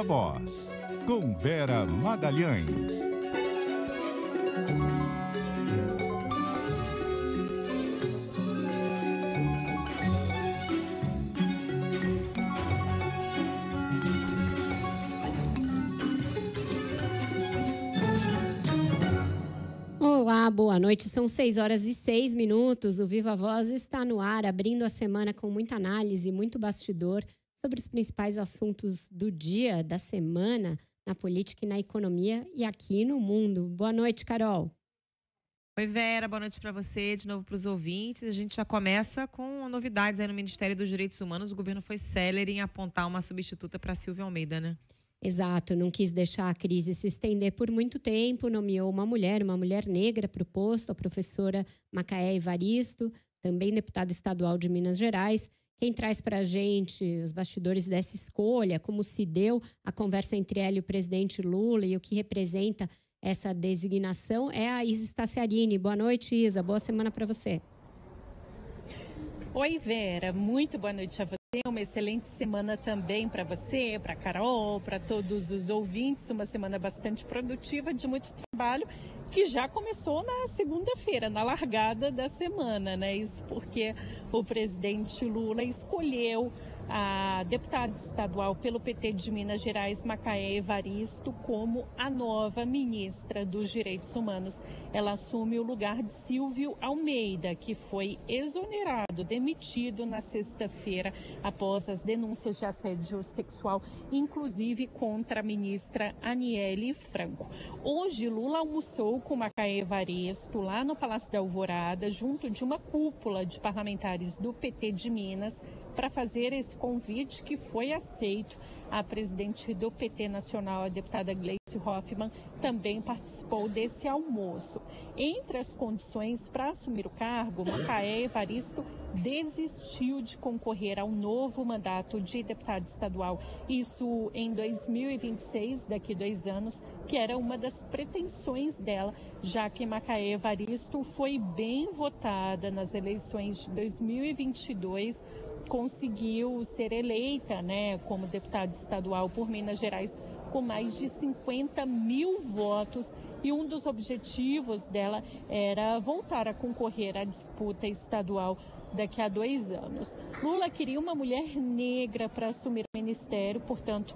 Viva Voz, com Vera Magalhães. Olá, boa noite. São 6h06. O Viva Voz está no ar, abrindo a semana com muita análise, muito bastidor sobre os principais assuntos do dia, da semana, na política e na economia e aqui no mundo. Boa noite, Carol. Oi, Vera, boa noite para você, de novo para os ouvintes. A gente já começa com novidades aí no Ministério dos Direitos Humanos. O governo foi célere em apontar uma substituta para Silvia Almeida, né? Exato, não quis deixar a crise se estender por muito tempo, nomeou uma mulher negra para o posto, a professora Macaé Evaristo, também deputada estadual de Minas Gerais. Quem traz para a gente os bastidores dessa escolha, como se deu a conversa entre ela e o presidente Lula e o que representa essa designação é a Isa Staciarini. Boa noite, Isa. Boa semana para você. Oi, Vera. Muito boa noite a você. Uma excelente semana também para você, para a Carol, para todos os ouvintes. Uma semana bastante produtiva, de muito trabalho, que já começou na segunda-feira, na largada da semana, né? Isso porque o presidente Lula escolheu a deputada estadual pelo PT de Minas Gerais, Macaé Evaristo, como a nova ministra dos Direitos Humanos. Ela assume o lugar de Silvio Almeida, que foi exonerado, demitido na sexta-feira após as denúncias de assédio sexual, inclusive contra a ministra Aniele Franco. Hoje, Lula almoçou com Macaé Evaristo lá no Palácio da Alvorada, junto de uma cúpula de parlamentares do PT de Minas, para fazer esse convite que foi aceito. A presidente do PT Nacional, a deputada Gleice Hoffmann, também participou desse almoço. Entre as condições para assumir o cargo, Macaé Evaristo desistiu de concorrer ao novo mandato de deputada estadual. Isso em 2026, daqui a 2 anos, que era uma das pretensões dela, já que Macaé Evaristo foi bem votada nas eleições de 2022, conseguiu ser eleita, né, como deputada estadual por Minas Gerais com mais de 50 mil votos, e um dos objetivos dela era voltar a concorrer à disputa estadual daqui a 2 anos. Lula queria uma mulher negra para assumir o ministério, portanto,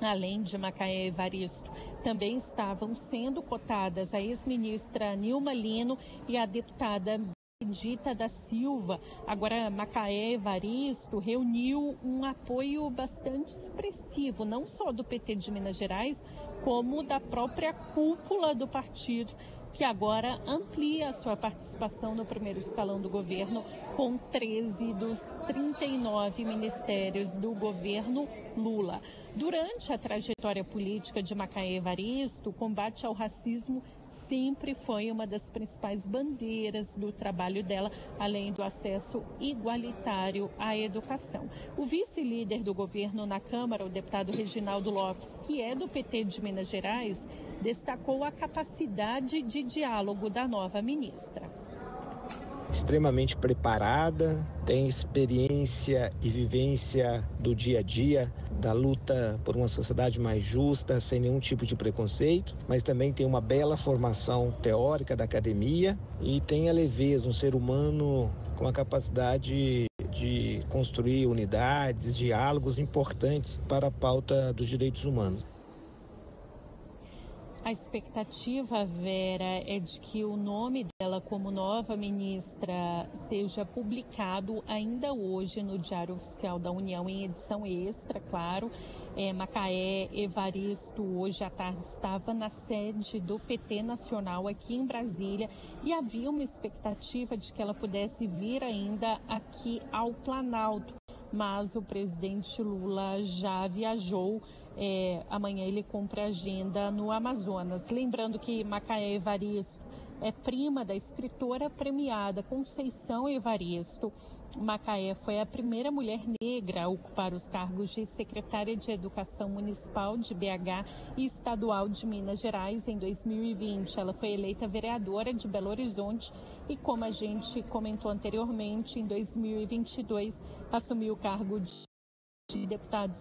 além de Macaé Evaristo, também estavam sendo cotadas a ex-ministra Nilma Lino e a deputada Dita da Silva. Agora, Macaé Evaristo reuniu um apoio bastante expressivo, não só do PT de Minas Gerais, como da própria cúpula do partido, que agora amplia a sua participação no primeiro escalão do governo, com 13 dos 39 ministérios do governo Lula. Durante a trajetória política de Macaé Evaristo, o combate ao racismo sempre foi uma das principais bandeiras do trabalho dela, além do acesso igualitário à educação. O vice-líder do governo na Câmara, o deputado Reginaldo Lopes, que é do PT de Minas Gerais, destacou a capacidade de diálogo da nova ministra. Extremamente preparada, tem experiência e vivência do dia a dia, da luta por uma sociedade mais justa, sem nenhum tipo de preconceito, mas também tem uma bela formação teórica da academia e tem a leveza, um ser humano com a capacidade de construir unidades, diálogos importantes para a pauta dos direitos humanos. A expectativa, Vera, é de que o nome dela como nova ministra seja publicado ainda hoje no Diário Oficial da União, em edição extra, claro. Macaé Evaristo, hoje à tarde, estava na sede do PT Nacional aqui em Brasília e havia uma expectativa de que ela pudesse vir ainda aqui ao Planalto, mas o presidente Lula já viajou. Amanhã ele cumpre a agenda no Amazonas. Lembrando que Macaé Evaristo é prima da escritora premiada Conceição Evaristo. Macaé foi a primeira mulher negra a ocupar os cargos de secretária de Educação Municipal de BH e estadual de Minas Gerais em 2020. Ela foi eleita vereadora de Belo Horizonte e, como a gente comentou anteriormente, em 2022 assumiu o cargo de deputada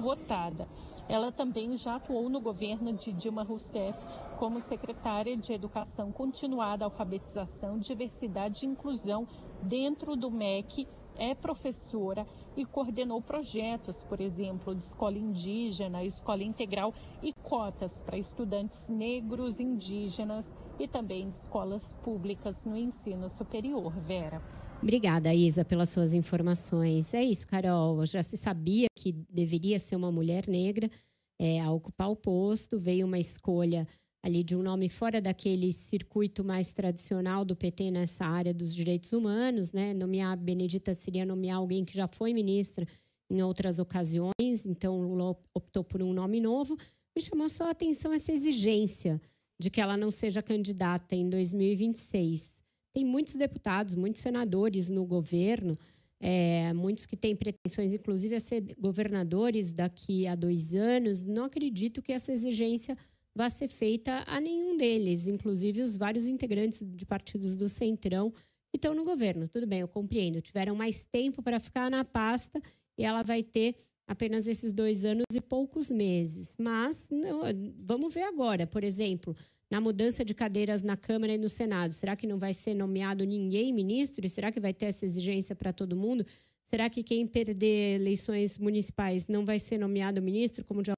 votada. Ela também já atuou no governo de Dilma Rousseff como secretária de Educação Continuada, Alfabetização, Diversidade e Inclusão dentro do MEC, é professora e coordenou projetos, por exemplo, de escola indígena, escola integral e cotas para estudantes negros, indígenas e também de escolas públicas no ensino superior. Vera. Obrigada, Isa, pelas suas informações. É isso, Carol. Já se sabia que deveria ser uma mulher negra a ocupar o posto. Veio uma escolha ali de um nome fora daquele circuito mais tradicional do PT nessa área dos direitos humanos, né? Nomear a Benedita seria nomear alguém que já foi ministra em outras ocasiões, então Lula optou por um nome novo. Me chamou só a atenção essa exigência de que ela não seja candidata em 2026. Tem muitos deputados, muitos senadores no governo, muitos que têm pretensões, inclusive, a ser governadores daqui a 2 anos. Não acredito que essa exigência vai ser feita a nenhum deles, inclusive os vários integrantes de partidos do Centrão que estão no governo. Tudo bem, eu compreendo. Tiveram mais tempo para ficar na pasta e ela vai ter apenas esses 2 anos e poucos meses. Mas vamos ver agora, por exemplo, na mudança de cadeiras na Câmara e no Senado. Será que não vai ser nomeado ninguém ministro? E será que vai ter essa exigência para todo mundo? Será que quem perder eleições municipais não vai ser nomeado ministro, como já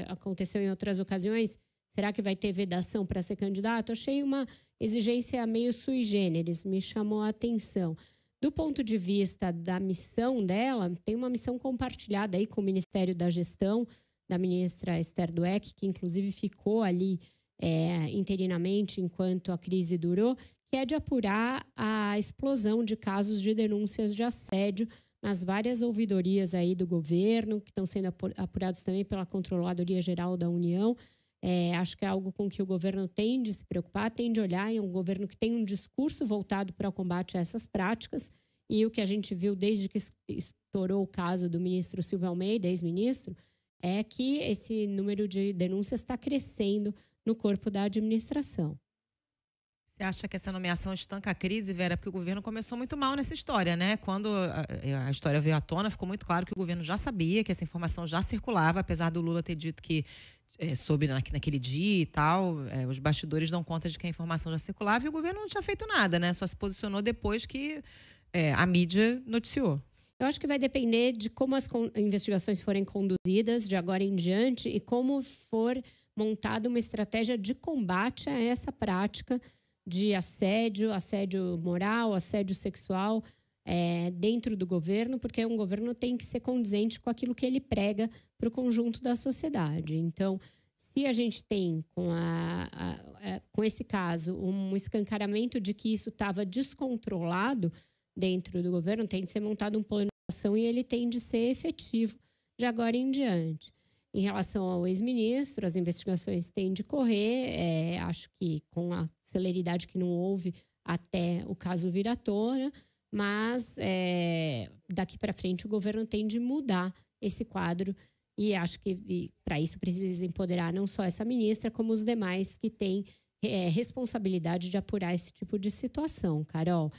aconteceu em outras ocasiões? Será que vai ter vedação para ser candidato? Achei uma exigência meio sui generis, me chamou a atenção. Do ponto de vista da missão dela, tem uma missão compartilhada aí com o Ministério da Gestão, da ministra Esther Dweck, que inclusive ficou ali interinamente enquanto a crise durou, que é de apurar a explosão de casos de denúncias de assédio nas várias ouvidorias aí do governo, que estão sendo apurados também pela Controladoria Geral da União. Acho que é algo com que o governo tem de se preocupar, tem de olhar. É um governo que tem um discurso voltado para o combate a essas práticas. E o que a gente viu desde que estourou o caso do ministro Silvio Almeida, ex-ministro, é que esse número de denúncias está crescendo no corpo da administração. Você acha que essa nomeação estanca a crise, Vera? Porque o governo começou muito mal nessa história, né? Quando a história veio à tona, ficou muito claro que o governo já sabia que essa informação já circulava, apesar do Lula ter dito que soube naquele dia e tal. Os bastidores dão conta de que a informação já circulava e o governo não tinha feito nada, né? Só se posicionou depois que a mídia noticiou. Eu acho que vai depender de como as investigações forem conduzidas de agora em diante e como for montada uma estratégia de combate a essa prática de assédio moral, assédio sexual dentro do governo, porque um governo tem que ser condizente com aquilo que ele prega para o conjunto da sociedade. Então, se a gente tem, com esse caso, um escancaramento de que isso estava descontrolado dentro do governo, tem de ser montado um plano de ação e ele tem de ser efetivo de agora em diante. Em relação ao ex-ministro, as investigações têm de correr, acho que com a celeridade que não houve até o caso vir à tona, mas daqui para frente o governo tem de mudar esse quadro e acho que para isso precisa empoderar não só essa ministra, como os demais que têm responsabilidade de apurar esse tipo de situação. Carol,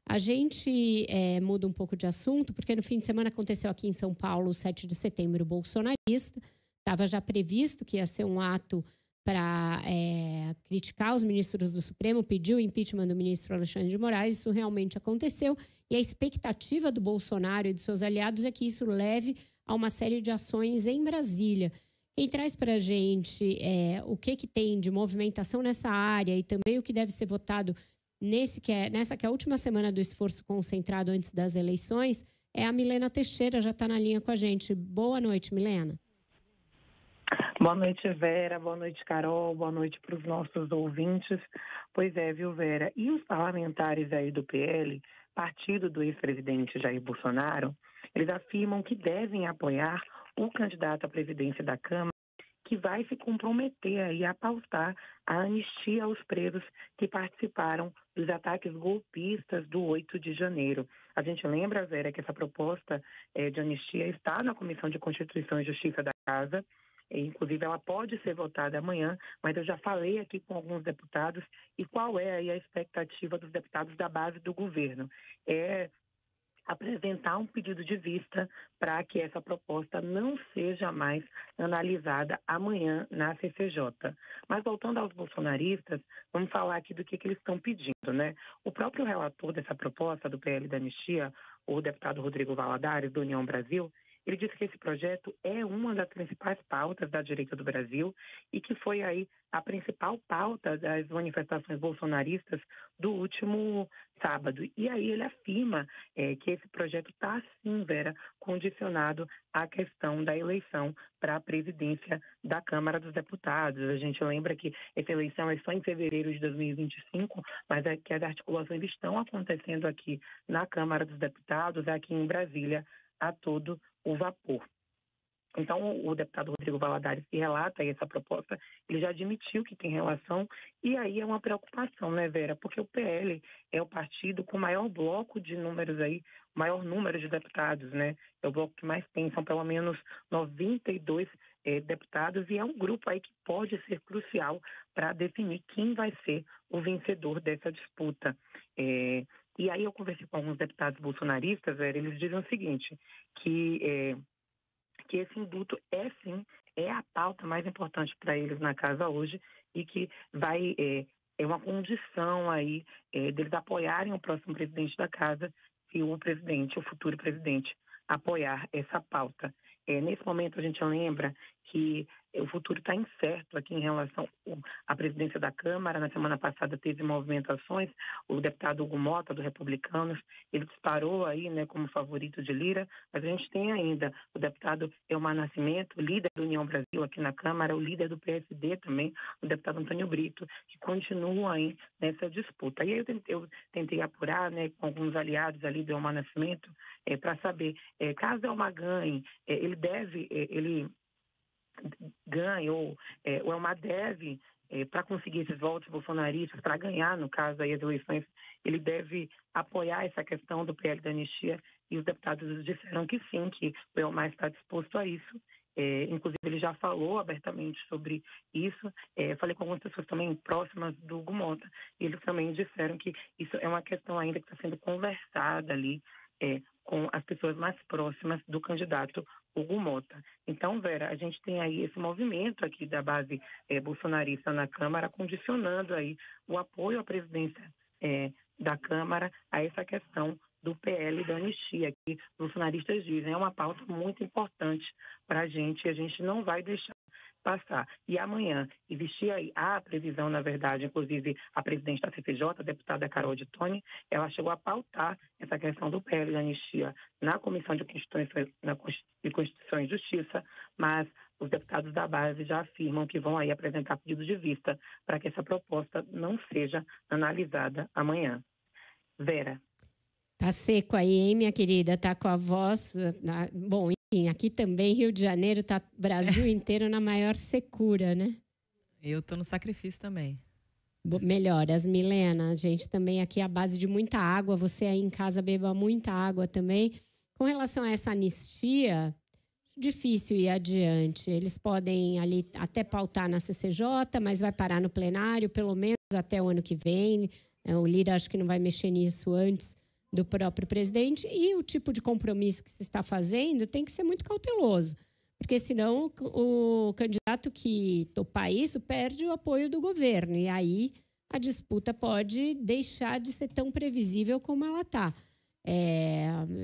a gente muda um pouco de assunto, porque no fim de semana aconteceu aqui em São Paulo, o 7 de setembro, bolsonarista. Estava já previsto que ia ser um ato para criticar os ministros do Supremo, pedir o impeachment do ministro Alexandre de Moraes. Isso realmente aconteceu. E a expectativa do Bolsonaro e de seus aliados é que isso leve a uma série de ações em Brasília. Quem traz para a gente o que tem de movimentação nessa área e também o que deve ser votado nessa que é a última semana do esforço concentrado antes das eleições é a Milena Teixeira, já está na linha com a gente. Boa noite, Milena. Boa noite, Vera. Boa noite, Carol. Boa noite para os nossos ouvintes. Pois é, viu, Vera? E os parlamentares aí do PL, partido do ex-presidente Jair Bolsonaro, eles afirmam que devem apoiar o candidato à presidência da Câmara, que vai se comprometer aí a pautar a anistia aos presos que participaram dos ataques golpistas do 8 de janeiro. A gente lembra, Vera, que essa proposta de anistia está na Comissão de Constituição e Justiça da Casa. Inclusive, ela pode ser votada amanhã, mas eu já falei aqui com alguns deputados e qual é aí a expectativa dos deputados da base do governo. apresentar um pedido de vista para que essa proposta não seja mais analisada amanhã na CCJ. Mas voltando aos bolsonaristas, vamos falar aqui do que eles estão pedindo, né? O próprio relator dessa proposta do PL da Anistia, o deputado Rodrigo Valadares, do União Brasil, ele disse que esse projeto é uma das principais pautas da direita do Brasil e que foi aí a principal pauta das manifestações bolsonaristas do último sábado. E aí ele afirma que esse projeto está, sim, Vera, condicionado à questão da eleição para a presidência da Câmara dos Deputados. A gente lembra que essa eleição é só em fevereiro de 2025, mas é que as articulações estão acontecendo aqui na Câmara dos Deputados, aqui em Brasília, a todo o vapor. Então, o deputado Rodrigo Valadares, que relata aí essa proposta, ele já admitiu que tem relação, e aí é uma preocupação, né, Vera? Porque o PL é o partido com maior bloco de números aí, maior número de deputados, né? É o bloco que mais tem, são pelo menos 92 deputados, e é um grupo aí que pode ser crucial para definir quem vai ser o vencedor dessa disputa. E aí eu conversei com alguns deputados bolsonaristas, Vera, eles dizem o seguinte, que esse indulto é a pauta mais importante para eles na casa hoje e que vai é uma condição aí deles apoiarem o próximo presidente da casa se o futuro presidente, apoiar essa pauta. Nesse momento a gente lembra que o futuro está incerto aqui em relação à presidência da Câmara. Na semana passada teve movimentações, o deputado Hugo Mota, do Republicanos, ele disparou aí, né, como favorito de Lira, mas a gente tem ainda o deputado Elmar Nascimento, líder da União Brasil aqui na Câmara, o líder do PSD também, o deputado Antônio Brito, que continuam aí nessa disputa. E aí eu tentei apurar, né, com alguns aliados ali do Elmar Nascimento, para saber, caso Elmar ganhe, ele ganha, ou o Elmar deve, para conseguir esses votos bolsonaristas, para ganhar, no caso, aí, as eleições, ele deve apoiar essa questão do PL da Anistia, e os deputados disseram que sim, que o Elmar está disposto a isso. Inclusive, ele já falou abertamente sobre isso. Falei com algumas pessoas também próximas do Hugo Mota, e eles também disseram que isso é uma questão ainda que está sendo conversada ali com as pessoas mais próximas do candidato Hugo Mota. Então, Vera, a gente tem aí esse movimento aqui da base bolsonarista na Câmara, condicionando aí o apoio à presidência da Câmara a essa questão do PL da Anistia, que os bolsonaristas dizem é uma pauta muito importante para a gente não vai deixar passar. E amanhã existia aí a previsão, na verdade, inclusive a presidente da CCJ, a deputada Carol de Toni, ela chegou a pautar essa questão do PL da Anistia na Comissão de Constituição e Justiça, mas os deputados da base já afirmam que vão aí apresentar pedido de vista para que essa proposta não seja analisada amanhã. Vera. Tá seco aí, hein, minha querida? Tá com a voz... Bom, enfim, aqui também, Rio de Janeiro, tá Brasil inteiro na maior secura, né? Eu tô no sacrifício também. Melhoras, Milena. A gente também aqui à base de muita água. Você aí em casa beba muita água também. Com relação a essa anistia, difícil ir adiante. Eles podem ali até pautar na CCJ, mas vai parar no plenário, pelo menos até o ano que vem. O Lira acho que não vai mexer nisso antes do próprio presidente, e o tipo de compromisso que se está fazendo tem que ser muito cauteloso, porque senão o candidato que topar isso perde o apoio do governo, e aí a disputa pode deixar de ser tão previsível como ela está.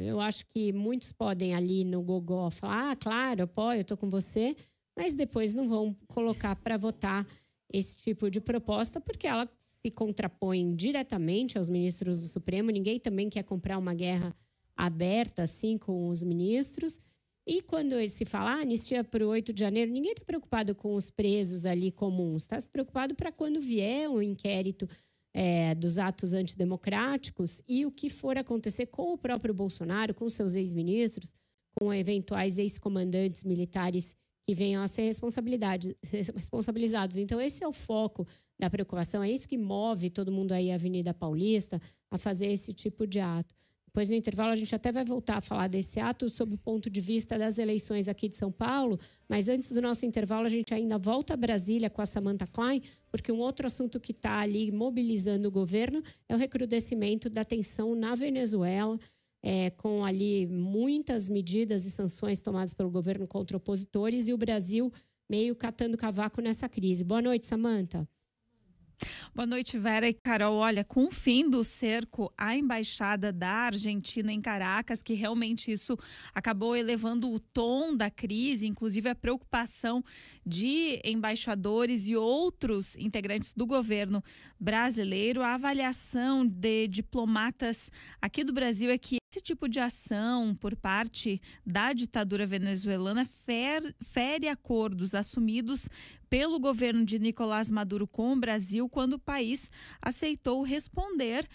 Eu acho que muitos podem ali no gogó falar, claro, apoio, eu estou com você, mas depois não vão colocar para votar esse tipo de proposta, porque ela se contrapõe diretamente aos ministros do Supremo. Ninguém também quer comprar uma guerra aberta assim com os ministros. E quando ele se fala anistia para o 8 de janeiro, ninguém está preocupado com os presos ali comuns. Está preocupado para quando vier o inquérito dos atos antidemocráticos e o que for acontecer com o próprio Bolsonaro, com seus ex-ministros, com eventuais ex-comandantes militares que venham a ser responsabilizados. Então, esse é o foco da preocupação, é isso que move todo mundo aí à Avenida Paulista a fazer esse tipo de ato. Depois, no intervalo, a gente até vai voltar a falar desse ato sob o ponto de vista das eleições aqui de São Paulo, mas antes do nosso intervalo, a gente ainda volta a Brasília com a Samantha Klein, porque um outro assunto que está ali mobilizando o governo é o recrudescimento da tensão na Venezuela. com ali muitas medidas e sanções tomadas pelo governo contra opositores e o Brasil meio catando cavaco nessa crise. Boa noite, Samantha. Boa noite, Vera e Carol. Olha, com o fim do cerco à embaixada da Argentina em Caracas, que realmente isso acabou elevando o tom da crise, inclusive a preocupação de embaixadores e outros integrantes do governo brasileiro, a avaliação de diplomatas aqui do Brasil é que esse tipo de ação por parte da ditadura venezuelana fere acordos assumidos pelo governo de Nicolás Maduro com o Brasil quando o país aceitou responder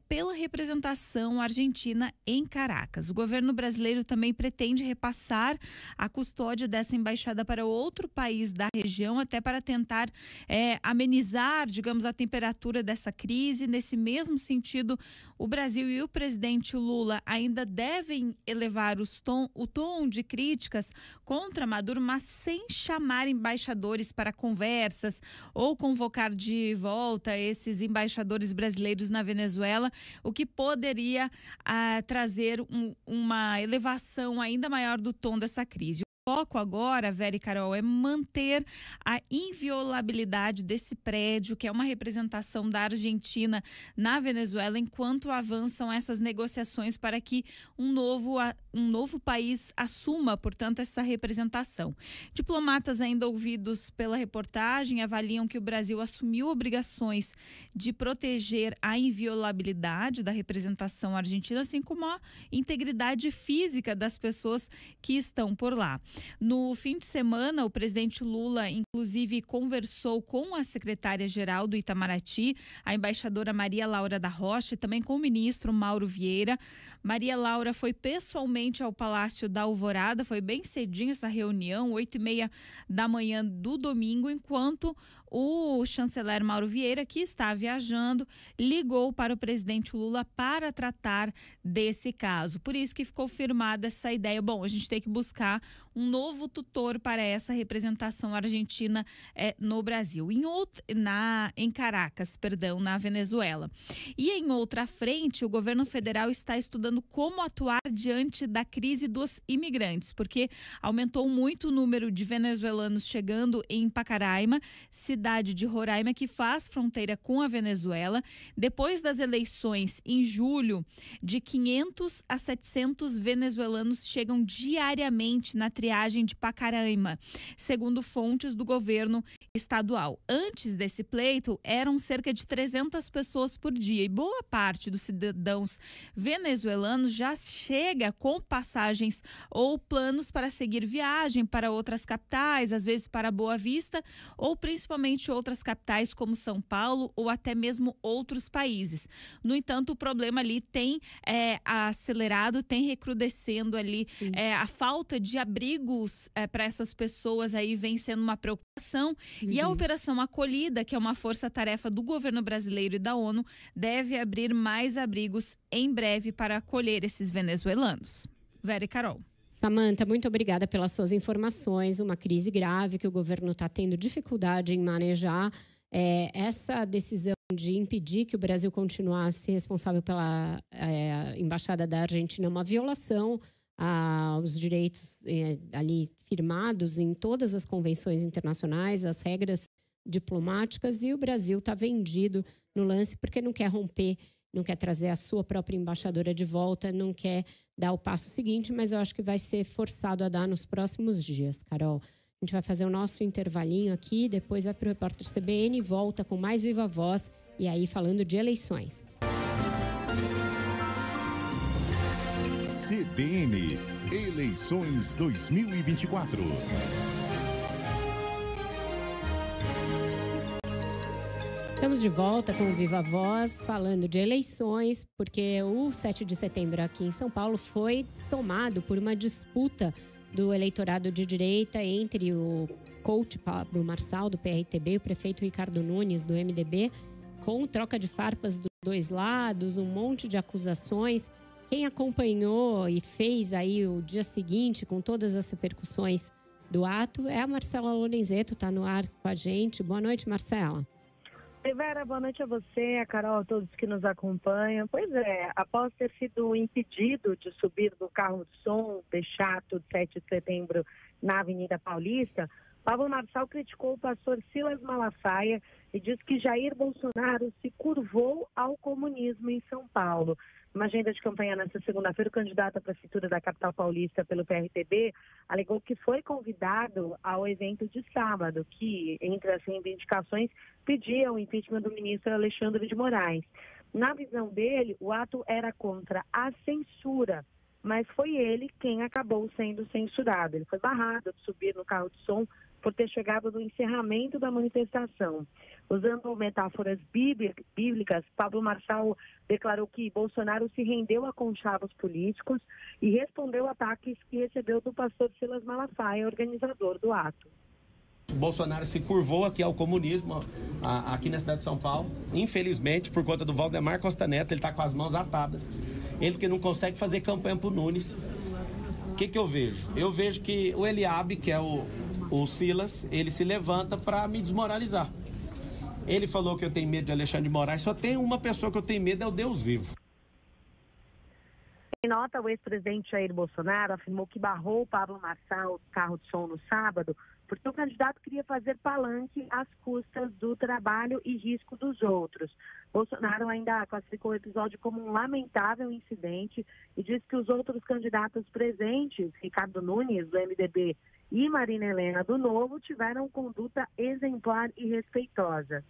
pela representação argentina em Caracas. O governo brasileiro também pretende repassar a custódia dessa embaixada para outro país da região, até para tentar amenizar, digamos, a temperatura dessa crise. Nesse mesmo sentido, o Brasil e o presidente Lula ainda devem elevar o tom de críticas contra Maduro, mas sem chamar embaixadores para conversas ou convocar de volta esses embaixadores brasileiros na Venezuela, o que poderia trazer uma elevação ainda maior do tom dessa crise. O foco agora, Vera e Carol, é manter a inviolabilidade desse prédio, que é uma representação da Argentina na Venezuela, enquanto avançam essas negociações para que um novo país assuma, portanto, essa representação. Diplomatas ainda ouvidos pela reportagem avaliam que o Brasil assumiu obrigações de proteger a inviolabilidade da representação argentina, assim como a integridade física das pessoas que estão por lá. No fim de semana, o presidente Lula, inclusive, conversou com a secretária-geral do Itamaraty, a embaixadora Maria Laura da Rocha, e também com o ministro Mauro Vieira. Maria Laura foi pessoalmente ao Palácio da Alvorada, foi bem cedinho essa reunião, 8h30 da manhã do domingo, enquanto o chanceler Mauro Vieira, que está viajando, ligou para o presidente Lula para tratar desse caso. Por isso que ficou firmada essa ideia. Bom, a gente tem que buscar um novo tutor para essa representação argentina no Brasil, em Caracas, na Venezuela. E em outra frente, o governo federal está estudando como atuar diante da crise dos imigrantes, porque aumentou muito o número de venezuelanos chegando em Pacaraima, cidade de Roraima que faz fronteira com a Venezuela. Depois das eleições em julho, de 500 a 700 venezuelanos chegam diariamente na triagem de Pacaraima, segundo fontes do governo estadual. Antes desse pleito, eram cerca de 300 pessoas por dia e boa parte dos cidadãos venezuelanos já chega com passagens ou planos para seguir viagem para outras capitais, às vezes para Boa Vista ou principalmente outras capitais como São Paulo ou até mesmo outros países. No entanto, o problema ali tem acelerado, tem recrudescendo ali a falta de abrigos para essas pessoas aí vem sendo uma preocupação. E a Operação Acolhida, que é uma força-tarefa do governo brasileiro e da ONU, deve abrir mais abrigos em breve para acolher esses venezuelanos. Vera e Carol. Samantha, muito obrigada pelas suas informações. Uma crise grave que o governo está tendo dificuldade em manejar. Essa decisão de impedir que o Brasil continuasse responsável pela embaixada da Argentina é uma violação aos direitos ali firmados em todas as convenções internacionais, as regras diplomáticas, e o Brasil está vendido no lance porque não quer romper, não quer trazer a sua própria embaixadora de volta, não quer dar o passo seguinte, mas eu acho que vai ser forçado a dar nos próximos dias, Carol. A gente vai fazer o nosso intervalinho aqui, depois vai para o Repórter CBN e volta com mais Viva Voz, e aí falando de eleições. CBN, eleições 2024. Estamos de volta com o Viva Voz, falando de eleições, porque o 7 de setembro aqui em São Paulo foi tomado por uma disputa do eleitorado de direita entre o coach Pablo Marçal, do PRTB, e o prefeito Ricardo Nunes, do MDB, com troca de farpas dos dois lados, um monte de acusações. Quem acompanhou e fez aí o dia seguinte, com todas as repercussões do ato, é a Marcela Lorenzetto, está no ar com a gente. Boa noite, Marcela. Vera, boa noite a você, a Carol, a todos que nos acompanham. Pois é, após ter sido impedido de subir do carro de som Peixato, 7 de setembro, na Avenida Paulista, Pablo Marçal criticou o pastor Silas Malafaia e disse que Jair Bolsonaro se curvou ao comunismo em São Paulo. Numa agenda de campanha nesta segunda-feira, o candidato à prefeitura da capital paulista pelo PRTB alegou que foi convidado ao evento de sábado, que, entre as reivindicações, pedia o impeachment do ministro Alexandre de Moraes. Na visão dele, o ato era contra a censura, mas foi ele quem acabou sendo censurado. Ele foi barrado de subir no carro de som por ter chegado no encerramento da manifestação. Usando metáforas bíblicas, Pablo Marçal declarou que Bolsonaro se rendeu a conchavos políticos e respondeu ataques que recebeu do pastor Silas Malafaia, organizador do ato. Bolsonaro se curvou aqui ao comunismo, aqui na cidade de São Paulo. Infelizmente, por conta do Valdemar Costa Neto, ele está com as mãos atadas. Ele que não consegue fazer campanha para o Nunes. O que eu vejo? Eu vejo que o Eliabe, que é o Silas, ele se levanta para me desmoralizar. Ele falou que eu tenho medo de Alexandre de Moraes. Só tem uma pessoa que eu tenho medo, é o Deus vivo. Em nota, o ex-presidente Jair Bolsonaro afirmou que barrou o Pablo Marçal, carro de som, no sábado, porque o candidato queria fazer palanque às custas do trabalho e risco dos outros. Bolsonaro ainda classificou o episódio como um lamentável incidente e disse que os outros candidatos presentes, Ricardo Nunes, do MDB, e Marina Helena, do Novo, tiveram conduta exemplar e respeitosa.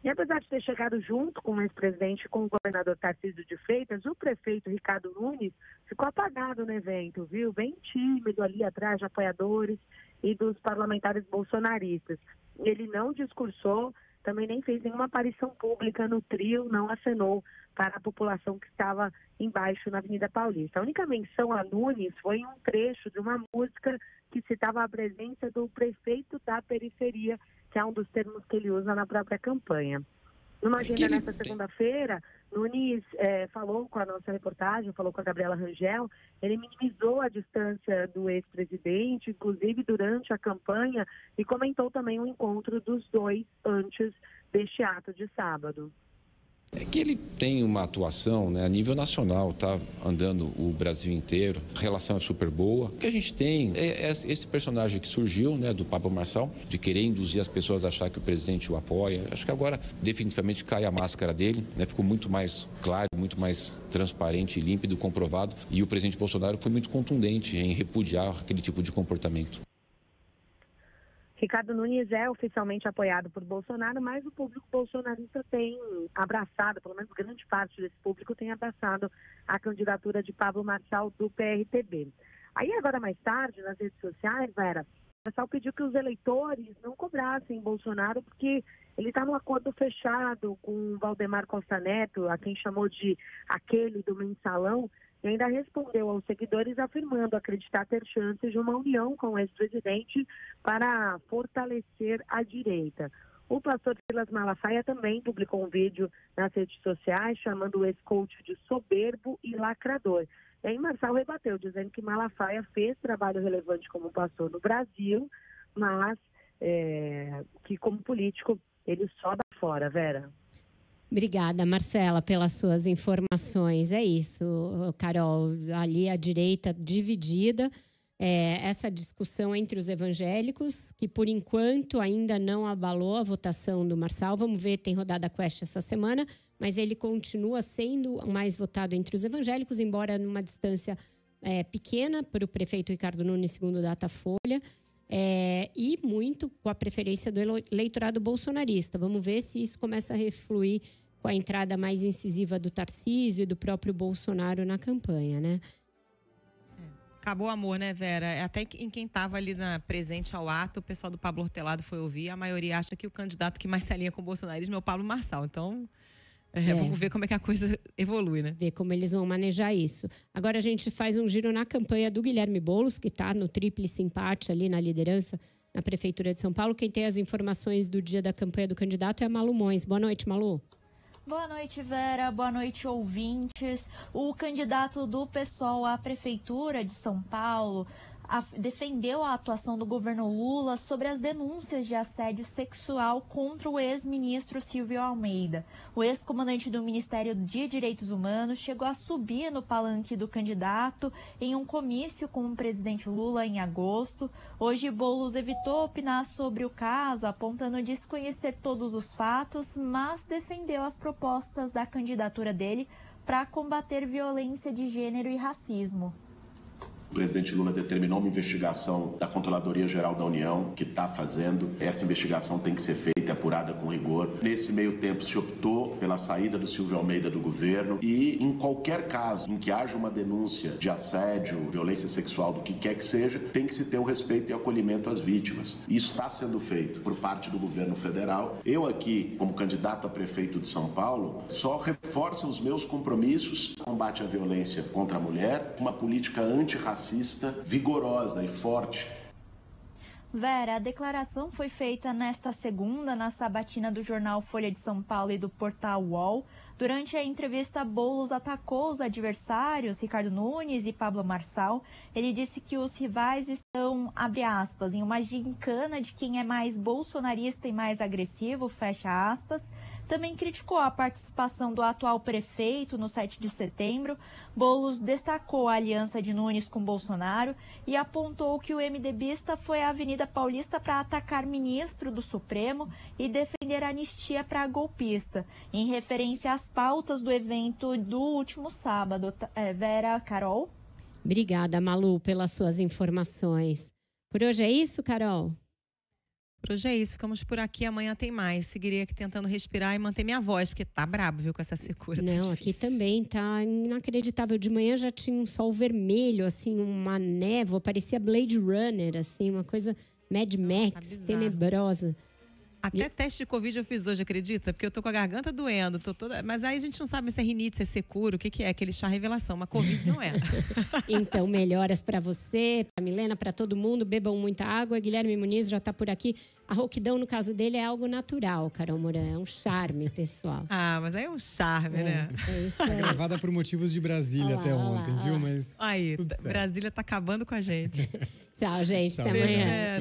E apesar de ter chegado junto com o ex-presidente e com o governador Tarcísio de Freitas, o prefeito Ricardo Nunes ficou apagado no evento, viu? Bem tímido ali atrás de apoiadores e dos parlamentares bolsonaristas. Ele não discursou, também nem fez nenhuma aparição pública no trio, não acenou para a população que estava embaixo na Avenida Paulista. A única menção a Nunes foi um trecho de uma música que citava a presença do prefeito da periferia, que é um dos termos que ele usa na própria campanha. Numa agenda nesta segunda-feira, Nunes falou com a nossa reportagem, falou com a Gabriela Rangel, ele minimizou a distância do ex-presidente, inclusive durante a campanha, e comentou também o encontro dos dois antes deste ato de sábado. É que ele tem uma atuação, né, a nível nacional, tá andando o Brasil inteiro, a relação é super boa. O que a gente tem é esse personagem que surgiu, né, do Pablo Marçal, de querer induzir as pessoas a achar que o presidente o apoia. Acho que agora definitivamente cai a máscara dele, né, ficou muito mais claro, muito mais transparente, límpido, comprovado. E o presidente Bolsonaro foi muito contundente em repudiar aquele tipo de comportamento. Ricardo Nunes é oficialmente apoiado por Bolsonaro, mas o público bolsonarista tem abraçado, pelo menos grande parte desse público tem abraçado a candidatura de Pablo Marçal do PRTB. Aí agora mais tarde, nas redes sociais, Vera, Marçal pediu que os eleitores não cobrassem Bolsonaro porque ele está num acordo fechado com o Valdemar Costa Neto, a quem chamou de aquele do mensalão, e ainda respondeu aos seguidores afirmando acreditar ter chances de uma união com o ex-presidente para fortalecer a direita. O pastor Silas Malafaia também publicou um vídeo nas redes sociais chamando o ex-coach de soberbo e lacrador. E aí Marçal rebateu, dizendo que Malafaia fez trabalho relevante como pastor no Brasil, mas que como político ele só dá fora, Vera. Obrigada, Marcela, pelas suas informações. É isso, Carol, ali a direita dividida, essa discussão entre os evangélicos, que por enquanto ainda não abalou a votação do Marçal. Vamos ver, tem rodada Quest essa semana, mas ele continua sendo o mais votado entre os evangélicos, embora numa distância pequena para o prefeito Ricardo Nunes, segundo o Datafolha, e muito com a preferência do eleitorado bolsonarista. Vamos ver se isso começa a refluir com a entrada mais incisiva do Tarcísio e do próprio Bolsonaro na campanha, né? Acabou o amor, né, Vera? Até em quem estava ali presente ao ato, o pessoal do Pablo Hortelado foi ouvir, a maioria acha que o candidato que mais se alinha com o bolsonarismo é o Pablo Marçal. Então, vamos ver como é que a coisa evolui, né? Ver como eles vão manejar isso. Agora a gente faz um giro na campanha do Guilherme Boulos, que está no tríplice empate ali na liderança na Prefeitura de São Paulo. Quem tem as informações do dia da campanha do candidato é a Malu Mões. Boa noite, Malu. Boa noite, Vera. Boa noite, ouvintes. O candidato do PSOL à Prefeitura de São Paulo defendeu a atuação do governo Lula sobre as denúncias de assédio sexual contra o ex-ministro Silvio Almeida. O ex-comandante do Ministério de Direitos Humanos chegou a subir no palanque do candidato em um comício com o presidente Lula em agosto. Hoje, Boulos evitou opinar sobre o caso, apontando desconhecer todos os fatos, mas defendeu as propostas da candidatura dele para combater violência de gênero e racismo. O presidente Lula determinou uma investigação da Controladoria Geral da União, que está fazendo. Essa investigação tem que ser feita e apurada com rigor. Nesse meio tempo, se optou pela saída do Silvio Almeida do governo e, em qualquer caso em que haja uma denúncia de assédio, violência sexual, do que quer que seja, tem que se ter o respeito e acolhimento às vítimas. Isso está sendo feito por parte do governo federal. Eu aqui, como candidato a prefeito de São Paulo, só reforço os meus compromissos no combate à violência contra a mulher, uma política antirracista vigorosa e forte. Vera, a declaração foi feita nesta segunda na sabatina do jornal Folha de São Paulo e do portal UOL. Durante a entrevista, Boulos atacou os adversários, Ricardo Nunes e Pablo Marçal. Ele disse que os rivais estão, abre aspas, em uma gincana de quem é mais bolsonarista e mais agressivo, fecha aspas. Também criticou a participação do atual prefeito no 7 de setembro. Boulos destacou a aliança de Nunes com Bolsonaro e apontou que o MDBista foi à Avenida Paulista para atacar ministro do Supremo e defender a anistia para golpista, em referência às pautas do evento do último sábado. Vera, Carol? Obrigada, Malu, pelas suas informações. Por hoje é isso, Carol? Por hoje é isso, ficamos por aqui, amanhã tem mais. Seguirei aqui tentando respirar e manter minha voz, porque tá brabo, viu, com essa secura. Não, aqui também tá inacreditável. De manhã já tinha um sol vermelho, assim, uma névoa, parecia Blade Runner, assim, uma coisa Mad Max, tenebrosa. Até teste de Covid eu fiz hoje, acredita? Porque eu tô com a garganta doendo, tô toda... Mas aí a gente não sabe se é rinite, se é secura, o que é, aquele chá revelação, mas Covid não é. Então, melhoras para você, para Milena, para todo mundo, bebam muita água. Guilherme Muniz já tá por aqui. A rouquidão, no caso dele, é algo natural, Carol Moran, é um charme, pessoal. Ah, mas aí é um charme, né? É isso aí. Gravada por motivos de Brasília até ontem, viu? Mas aí, Brasília tá acabando com a gente. Tchau, gente, Tchau. até amanhã.